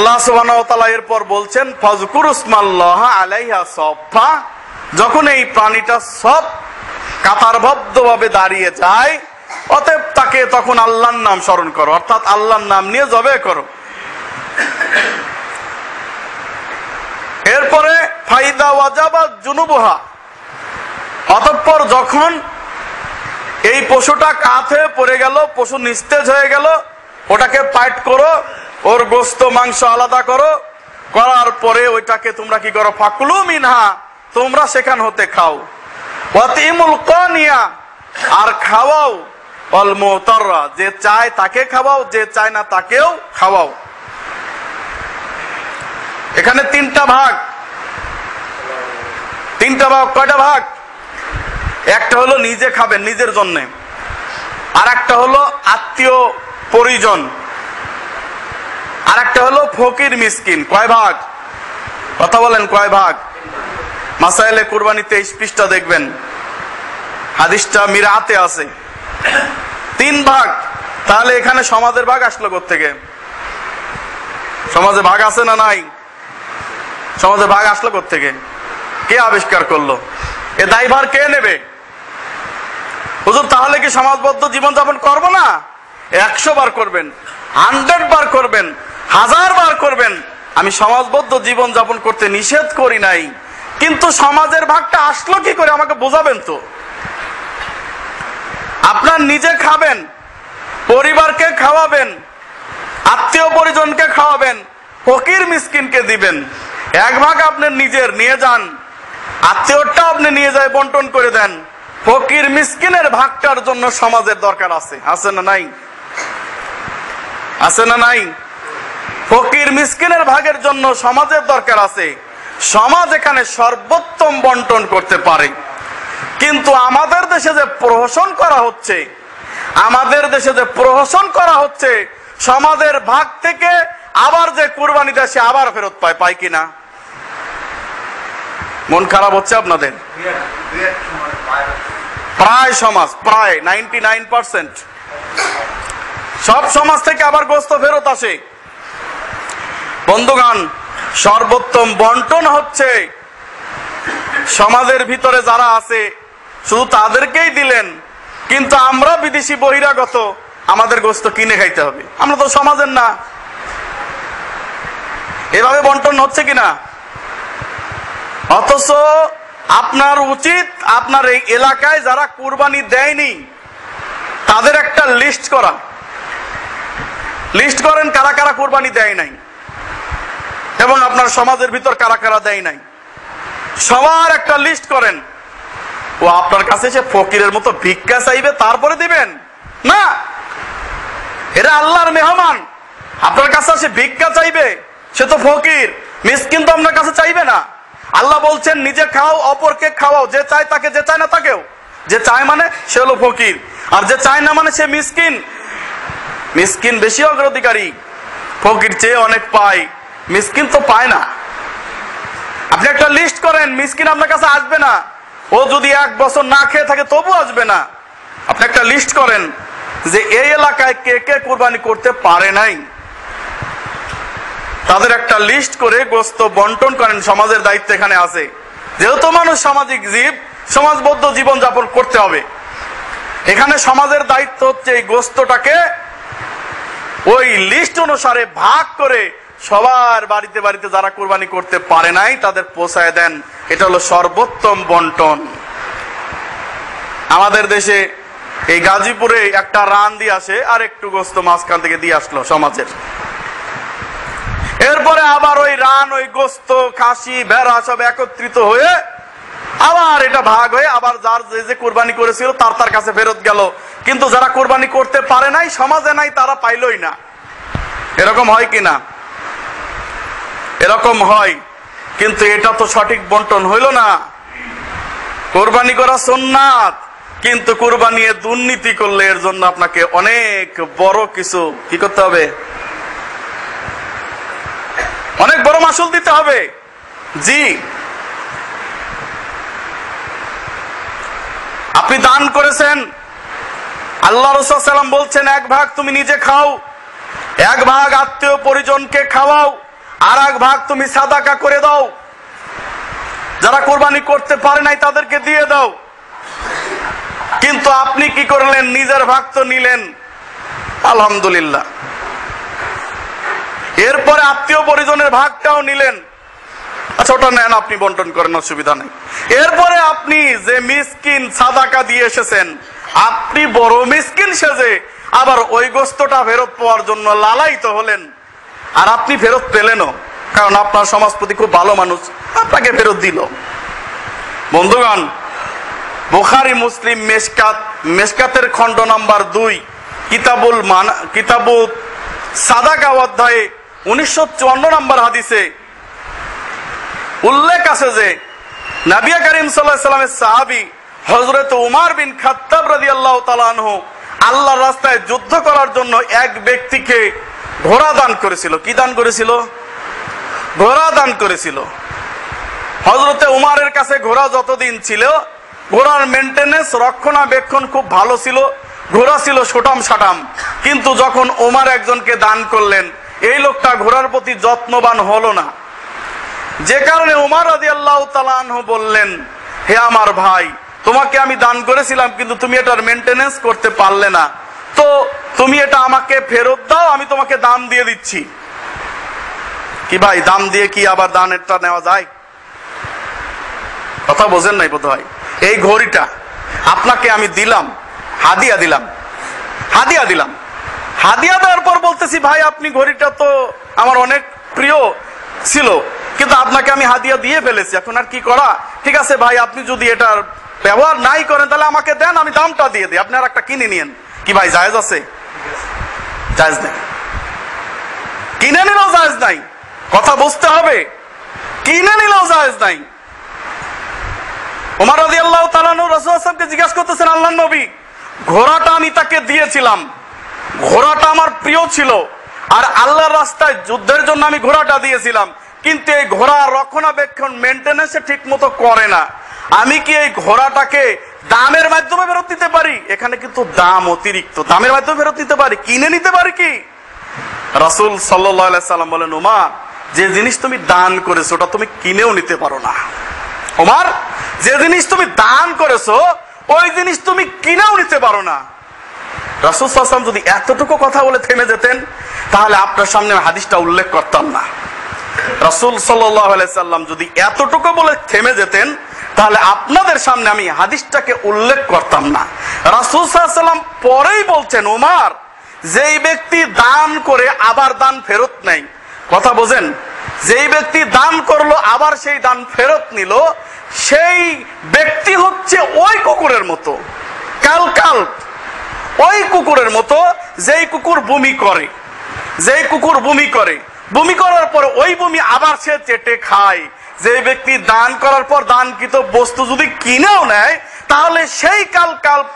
আল্লাহ সুবহানাহু ওয়া তাআলা এরপর বলছেন ফাযকুরুসমাল্লাহ আলাইহা সাফা, যখন এই প্রাণীটা সব কাতারবদ্ধভাবে দাঁড়িয়ে যায় অতএব তাকে তখন আল্লাহর নাম স্মরণ করো, অর্থাৎ আল্লাহর নাম নিয়ে জবে করো। এরপরে ফাইদা ওয়াজাবা জুনুবুহা, অতঃপর যখন এই পশুটা কাত হয়ে পড়ে গেল, পশু নিস্তেজ হয়ে গেল, ওটাকে পাইট করো, ওর গোস্ত মাংস আলাদা করো, করার পরে ওইটাকে তোমরা কি করো, ফাকুলু মিনহা, তোমরা সেখান হতে খাও, ওয়াতিমুল কানিয়া, আর খাওয়াও, অল মুতাররা, যে চায় তাকে খাওয়াও, যে চায় না তাকেও খাওয়াও। এখানে তিনটা ভাগ। কয়টা ভাগ? একটা হলো নিজে খাবেন নিজের জন্য, আর একটা হলো আত্মীয় পরিজন, আর একটা হলো ফকির মিসকিন। কয় ভাগ? কথা বলেন, কয় ভাগ? মাসাইলে কুরবানি 23 পৃষ্ঠা দেখবেন, হাদিসটা মিরাতে আছে। 3 ভাগ। তাহলে এখানে সমাজের ভাগ আসলো কোত্থেকে? সমাজে ভাগ আছে না নাই? সমাজে ভাগ আসলো কোত্থেকে? কে আবিষ্কার করলো? এ দায়ভার কে নেবে? হুজুর তাহলে কি সমাজবদ্ধ জীবন যাপন করবো না? 100 বার করবেন, 100 বার করবেন, 1000 বার করবেন। আমি সমাজবদ্ধ জীবন যাপন করতে নিষেধ করি নাই, কিন্তু সমাজের ভাগটা আসলো কি করে আমাকে বোঝাবেন তো। আপনার নিজে খাবেন, পরিবারকে খাওয়াবেন, আত্মীয় পরিজনকে খাওয়াবেন, ফকির মিসকিনকে দিবেন। 1 ভাগ আপনার নিজের নিয়ে যান, আত্মীয়টা আপনি নিয়ে যায় বন্টন করে দেন। ফকির মিসকিনের ভাগটার জন্য সমাজের দরকার আছে, আছে না নাই? আছে না নাই? ফকির মিসকিনের ভাগের জন্য সমাজের দরকার আছে। সমাজ এখানে সর্বোত্তম বন্টন করতে পারে। কিন্তু আমাদের দেশে যে প্রহসন করা হচ্ছে, সমাজের ভাগ থেকে আবার যে কুরবানি দেশে আবার ফেরত পায় কিনা? মন খারাপ হচ্ছে আপনাদের? প্রায় সমাজ, প্রায় 99% সব সমাজ থেকে আবার গোস্ত ফেরত আসে। বন্ধুগণ, সর্বোত্তম বন্টন হচ্ছে সমাজের ভিতরে যারা আছে শুধু তাদেরকেই দিলেন, কিন্তু আমরা বিদেশি বহিরাগত, আমাদের গোস্ত কিনে খাইতে হবে, আমরা তো সমাজের না। এভাবে বন্টন হচ্ছে কিনা? অথচ আপনার উচিত আপনার এই এলাকায় যারা কুরবানি দেয়নি তাদের একটা লিস্ট করা। লিস্ট করেন কারা কারা কুরবানি দেয় নাই এবং আপনার সমাজের ভিতর কারা কারা দেয় নাই, সবার একটা লিস্ট করেন। ও আপনার কাছে সে ফকিরের মতো ভিক্ষা চাইবে তারপরে দিবেন না? এরা আল্লাহর মেহমান, আপনার কাছে সে ভিক্ষা চাইবে, সে তো ফকির। মিসকিন তো আপনার কাছে চাইবে না। আল্লাহ বলছেন নিজে খাও, অপরকে খাওয়াও, যে চায় তাকে, যে চায় না তাকেও। যে চায় মানে সে হলো ফকির, আর যে চায় না মানে সে মিসকিন। মিসকিন বেশি অগ্রাধিকারী, ফকির চেয়ে অনেক পায়, মিসকিন তো পায় না। আপনি একটা লিস্ট করেন, মিসকিন আপনার কাছে আসবে না। ও যদি 1 বছর না খেয়ে থাকে তবু আসবে না। আপনি একটা লিস্ট করেন যে এই এলাকায় কে কে কুরবানি করতে পারে নাই, তাদের একটা লিস্ট করে গোস্ত বন্টন করেন। সমাজের দায়িত্ব এখানে আছে। যেহেতু মানুষ সামাজিক জীব, সমাজবদ্ধ জীবন যাপন করতে হবে, এখানে সমাজের দায়িত্ব হচ্ছে এই গোস্তটাকে ওই লিস্ট অনুসারে ভাগ করে সবার বাড়িতে বাড়িতে যারা কুরবানি করতে পারে নাই তাদের পৌঁছায় দেন। এটা হলো সর্বোত্তম বন্টন। আমাদের দেশে এই গাজীপুরে একটা রান দিয়ে আসে, আর একটু গোস্ত মাঝখান থেকে দিয়ে আসলো সমাজের। এরপরে আবার ওই রান, ওই গোস্ত, খাসি, ভেড়া সব একত্রিত হয়ে আবার এটা ভাগ হয়ে আবার যার যে কুরবানি করেছিল তার কাছে ফেরত গেল। কিন্তু যারা কুরবানি করতে পারে নাই, সমাজে নাই, তারা পাইলই না। এরকম হয় কিনা? এরকম হয়। কিন্তু এটা তো সঠিক বন্টন হইল না। কুরবানি করা সুন্নাত, কিন্তু কুরবানি দুর্নীতি করলে এর জন্য আপনাকে অনেক বড় কিছু কি করতে হবে, অনেক বড় মাসুল দিতে হবে। জি, আপনি দান করেছেন, আল্লাহ রাসূল সাল্লাল্লাহু আলাইহি ওয়াসাল্লাম বলছেন 1 ভাগ তুমি নিজে খাও, 1 ভাগ আত্মীয় পরিজনকে খাওয়াও, আর এক ভাগ তুমি সাদাকা করে দাও, যারা কোরবানি করতে পারে নাই তাদেরকে দিয়ে দাও। কিন্তু আপনি কি করলেন? নিজের ভাগ তো নিলেন, আলহামদুলিল্লাহ। এরপরে আত্মীয় পরিজনের ভাগটাও নিলেন, আচ্ছা ওটা নেন, আপনি বন্টন করেন, অসুবিধা নেই। এরপরে আপনি যে মিসকিন সাদাকা দিয়ে এসেছেন, আপনি বড় মিসকিন সেজে আবার ওই গোস্তটা ফেরত পাওয়ার জন্য লালায়িত হলেন। আর আপনি ফেরত পেলেনও, কারণ আপনার সমাজপতি খুব ভালো মানুষ, আপনাকে ফেরত দিল। বন্ধুগণ, বুখারী মুসলিম মেশকাতের খণ্ড নাম্বার 2 কিতাবুল সাদাকা অধ্যায়ে 1954 নম্বর হাদিসে উল্লেখ আছে যে নবী করিম সাল্লাল্লাহু আলাইহি ওয়াসাল্লামের সাহাবী হযরত উমর বিন খাত্তাব রাদিয়াল্লাহু তাআলা আনহু আল্লাহর রাস্তায় যুদ্ধ করার জন্য এক ব্যক্তিকে ঘোড়া দান করেছিল। কি দান করেছিল? ঘোড়া দান করেছিল। হযরতে উমরের কাছে ঘোড়া যতদিন ছিল, ঘোড়ার মেইনটেনেন্স রক্ষণাবেক্ষণ খুব ভালো ছিল, ঘোড়া ছিল সোটাম সাটাম। কিন্তু যখন উমর একজনকে দান করলেন, এই লোকটা ঘোড়ার প্রতি যত্নবান হলো না, যে কারণে উমর রাদিয়াল্লাহু তাআলা আনহু বললেন, হে আমার ভাই, তোমাকে আমি দান করেছিলাম কিন্তু তুমি এটার মেইনটেনেন্স করতে পারলে না, তো তুমি এটা আমাকে ফেরত দাও, আমি তোমাকে দাম দিয়ে দিচ্ছি। কি ভাই, দাম দিয়ে কি আবার দানেরটা নেওয়া যায়? কথা বোঝেন নাই বোধ হয়। এই ঘড়িটা আপনাকে আমি দিলাম, হাদিয়া দিলাম। হাদিয়া দেওয়ার পর বলতেছি, ভাই আপনি ঘড়িটা তো আমার অনেক প্রিয় ছিল, কিন্তু আপনাকে আমি হাদিয়া দিয়ে ফেলেছি, এখন আর কি করা? ঠিক আছে ভাই, আপনি যদি এটার ব্যবহার নাই করেন তাহলে আমাকে দেন, আমি দামটা দিয়ে দিই, আপনি আর একটা কিনে নিয়েন। কি ভাই, জায়েজ আছে? জায়েজ নাই। কিনে নিলেও জায়েজ নাই, কথা বুঝতে হবে। কিনে নিলেও জায়েজ নাই। ওমর রাদিয়াল্লাহু তাআলা আনহু রাসূল সাল্লাল্লাহু আলাইহি ওয়াসাল্লামকে জিজ্ঞাসা করতেছেন, আল্লাহর নবী, ঘোড়াটা আমি তাকে দিয়েছিলাম, ঘোড়াটা আমার প্রিয় ছিল, আর আল্লাহর রাস্তায় যুদ্ধের জন্য আমি ঘোড়াটা দিয়েছিলাম, কিন্তু এই ঘোড়া রক্ষণাবেক্ষণ মেইনটেনেন্স ঠিক মতো করে না, আমি কি এই ঘোড়াটাকে দামের মাধ্যমে ফেরত দিতে পারি? এখানে কিন্তু দাম অতিরিক্ত, দামের মাধ্যমে ফেরত দিতে পারি, কিনে নিতে পারি কি? রাসূল সাল্লাল্লাহু আলাইহি সাল্লাম বলেন, ওমর, যে জিনিস তুমি দান করেছো ওটা তুমি কিনেও নিতে পারো না। ওমর, যে জিনিস তুমি দান করেছো ওই জিনিস তুমি কিনেও নিতে পারো না। রাসূল সাল্লাল্লাহু আলাইহি ওয়াসাল্লাম যদি এতটুকু কথা বলে থেমে যেতেন, তাহলে আপনার সামনে হাদিসটা উল্লেখ করতাম না। রাসূল সাল্লাল্লাহু আলাইহি সাল্লাম যদি এতটুকু বলে থেমে যেতেন, তাহলে আপনাদের সামনে আমি হাদিসটাকে উল্লেখ করতাম না। রাসূল সাল্লাল্লাহু আলাইহি সাল্লাম পরেই বলছেন, ওমর, যেই ব্যক্তি দান করে আবার দান ফেরত নেয়, কথা বোঝেন, যেই ব্যক্তি দান করলো আবার সেই দান ফেরত নিল, সেই ব্যক্তি হচ্ছে ওই কুকুরের মতো, কাল ওই কুকুরের মতো যেই কুকুর বমি করে, বমি করার পর ওই বমি আবার সে চেটে খায়। যে ব্যক্তি দান করার পর দানকৃত বস্তু যদি কিনেও নেয়, তাহলে সেই কাল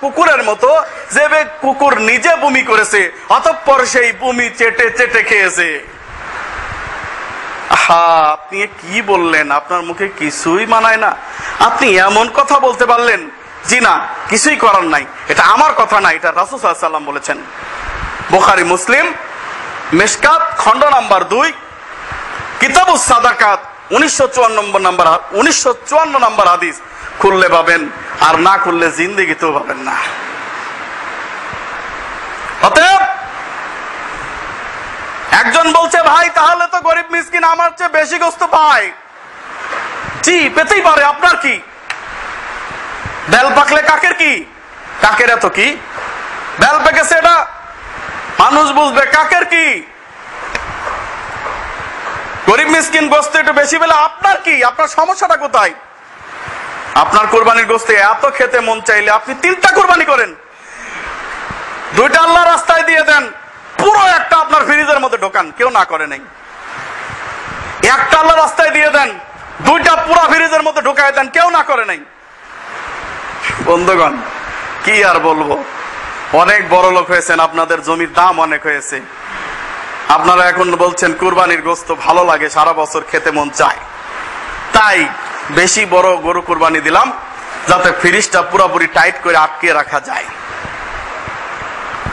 কুকুরের মতো, যে কুকুর নিজে বমি করেছে অতঃপর সেই বমি চেটে খেয়েছে। আপনি কি বললেন? আপনার মুখে কিছুই মানায় না, আপনি এমন কথা বলতে পারলেন? জি না, কিছুই করার নাই, এটা আমার কথা না, এটা রাসূল সাল্লাল্লাহু আলাইহি সাল্লাম বলেছেন। বুখারী মুসলিম মেশকাত খণ্ড নাম্বার 2 কিতাবুস সাদাকাত 1954 নম্বর হাদিস খুললে পাবেন, আর না খুললে জিন্দেগিতেও পাবেন না। অতএব একজন বলছে, ভাই তাহলে তো গরিব মিসকিন আমার চেয়ে বেশি গোশত পায়। জি, পেতেই পারে, আপনার কি? বেল পাকলে কাকের কি? কাকের এত কি? বেল পেকেছে, এটা মানুষ বুঝবে, কাকের কি? গরিব মিসকিন গোশত একটু বেশি পেলে আপনার কি? আপনার সমস্যাটা কোথায়? আপনার কোরবানির গোশত এত খেতে মন চাইলে আপনি 3টা কোরবানি করেন, 2টা আল্লাহর রাস্তায় দিয়ে দেন, পুরো একটা আপনার ফ্রিজের মধ্যে ঢোকান, কেউ না করে নাই। একটা আল্লাহর রাস্তায় দিয়ে দেন, 2টা পুরো ফ্রিজের মধ্যে ঢোকায় দেন, কেউ না করে নাই। বন্ধুগণ, কি আর বলবো, অনেক বড় লোক হয়েছেন, আপনাদের জমির দাম অনেক হয়েছে, আপনারা এখন বলছেন কুরবানির গোশত ভালো লাগে, সারা বছর খেতে মন চায়, তাই বেশি বড় গরু কুরবানি দিলাম, যাতে ফ্রিজটা পুরোপুরি টাইট করে আটকে রাখা যায়।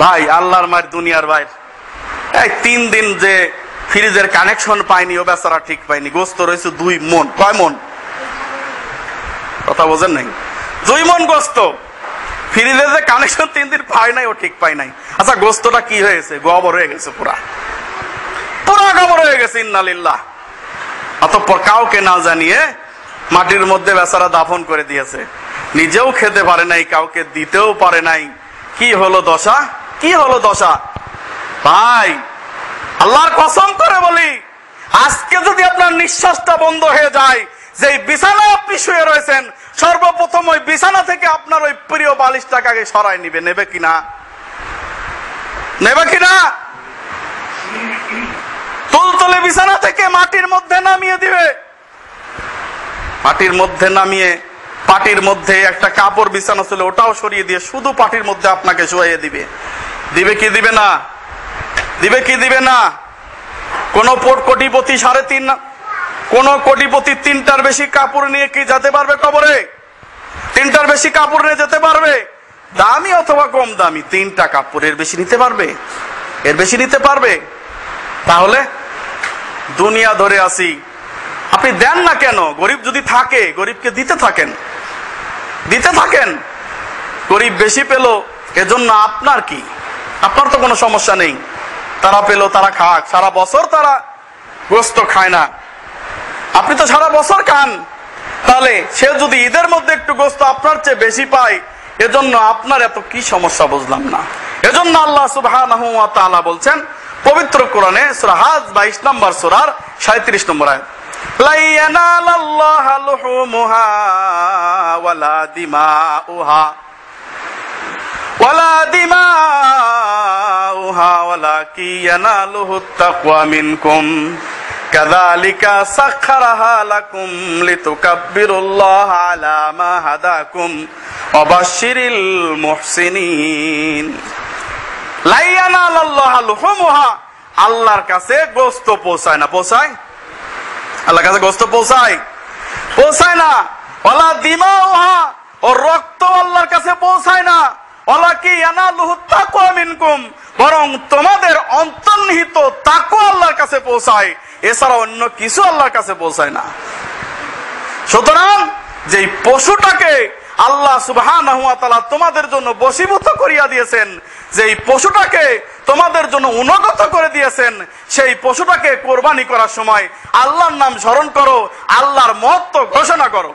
ভাই, আল্লাহর মায়ের দুনিয়ার ভাই, এই 3 দিন যে ফ্রিজের কানেকশন পায়নি, ও বেচারা ঠিক পায়নি। গোস্ত রয়েছে 2 মণ। কয় মণ? কথা বোঝেন নাই? 2 মণ গোস্ত। ফ্রিজের যে কানেকশন 3 দিন পায় নাই, ও ঠিক পায় নাই। আচ্ছা, গোস্তটা কি হয়েছে? গোবর হয়ে গেছে, পুরা গোবর হয়ে গেছে। ইন্নালিল্লাহ। অতঃপর কাউকে না জানিয়ে মাটির মধ্যে বেচারা দাফন করে দিয়েছে। নিজেও খেতে পারে নাই, কাউকে দিতেও পারে নাই। কি হলো দশা? কি হলো দশা? ভাই, আল্লাহর কসম করে বলি, আজকে যদি আপনার নিঃশ্বাসটা বন্ধ হয়ে যায়, যে বিছানায় আপনি শুয়ে রয়েছেন, সর্বপ্রথম ওই বিছানা থেকে আপনার ওই প্রিয় বালিশটাকে আগে সরাই নিবে। নেবে কিনা? নেবে কিনা? তুলতুলে বিছানা থেকে মাটির মধ্যে নামিয়ে দিবে। মাটির মধ্যে নামিয়ে পাটির মধ্যে একটা কাপড় বিছানা ছিল, ওটাও সরিয়ে দিয়ে শুধু পাটির মধ্যে আপনাকে শুয়ে দিবে। দিবে কি দিবে না? দিবে কি দিবে না? কোন কোটিপতি 3.5, কোন কোটিপতি 3টার বেশি কাপড় নিয়ে কি যেতে পারবে কবরে? 3টার বেশি কাপড় নিয়ে যেতে পারবে? দামি অথবা কম দামি, 3টা কাপড়ের বেশি নিতে পারবে? এর বেশি নিতে পারবে? তাহলে দুনিয়া ধরে আসি, আপনি দেন না কেন? গরিব যদি থাকে, গরিবকে দিতে থাকেন, দিতে থাকেন। গরিব বেশি পেল, এজন্য আপনার কি? আপনার তো কোনো সমস্যা নেই। তারা পেল, তারা খাক। সারা বছর তারা গোস্ত খায় না, আপনি তো সারা বছর খান। তাহলে সে যদি ঈদের মধ্যে একটু গোস্ত আপনার চেয়ে বেশি পায়, এজন্য আপনার এত কি সমস্যা বুঝলাম না। এজন্য আল্লাহ সুবহানাহু ওয়া তাআলা বলছেন পবিত্র কোরআনে সূরা হাজ 22 নম্বর সূরার 37 নম্বর আয়াত, লা ইয়ানালাল্লাহু লুহুমুহা ওয়ালা দিমাউহা ওয়ালা দিমাউহা ওয়ালাকি ইয়ানালুহুত তাকওয়া মিনকুম কাযালিকা সাখখারাহা লাকুম লিতুকাব্বিরুল্লাহা আলা মা হাদাকুম ওয়া বাশশিরিল মুহসিনিন। লা ইয়ানালাল্লাহু লুহুমুহা, আল্লাহর কাছে গোশত পৌঁছায় না। পৌঁছায়? আল্লাহর কাছে গোশত পৌঁছায়? পৌঁছায় না। ওয়ালা দিমাউহা, ও রক্ত আল্লাহর কাছে পৌঁছায় না। ওয়ালাকি ইয়ানালুহুত তাকওয়া মিনকুম, বরং তোমাদের অন্তর্নিহিত তাকওয়া আল্লাহর কাছে পৌঁছায়, এছাড়া অন্য কিছু আল্লাহর কাছে পৌঁছায় না। সুতরাং যে পশুটাকে আল্লাহ সুবহানাহু ওয়া তাআলা তোমাদের জন্য বশীভূত করিয়া দিয়েছেন, যে পশুটাকে তোমাদের জন্য উন্নত করে দিয়েছেন, সেই পশুটাকে কোরবানি করার সময় আল্লাহর নাম স্মরণ করো, আল্লাহর মহত্ব ঘোষণা করো।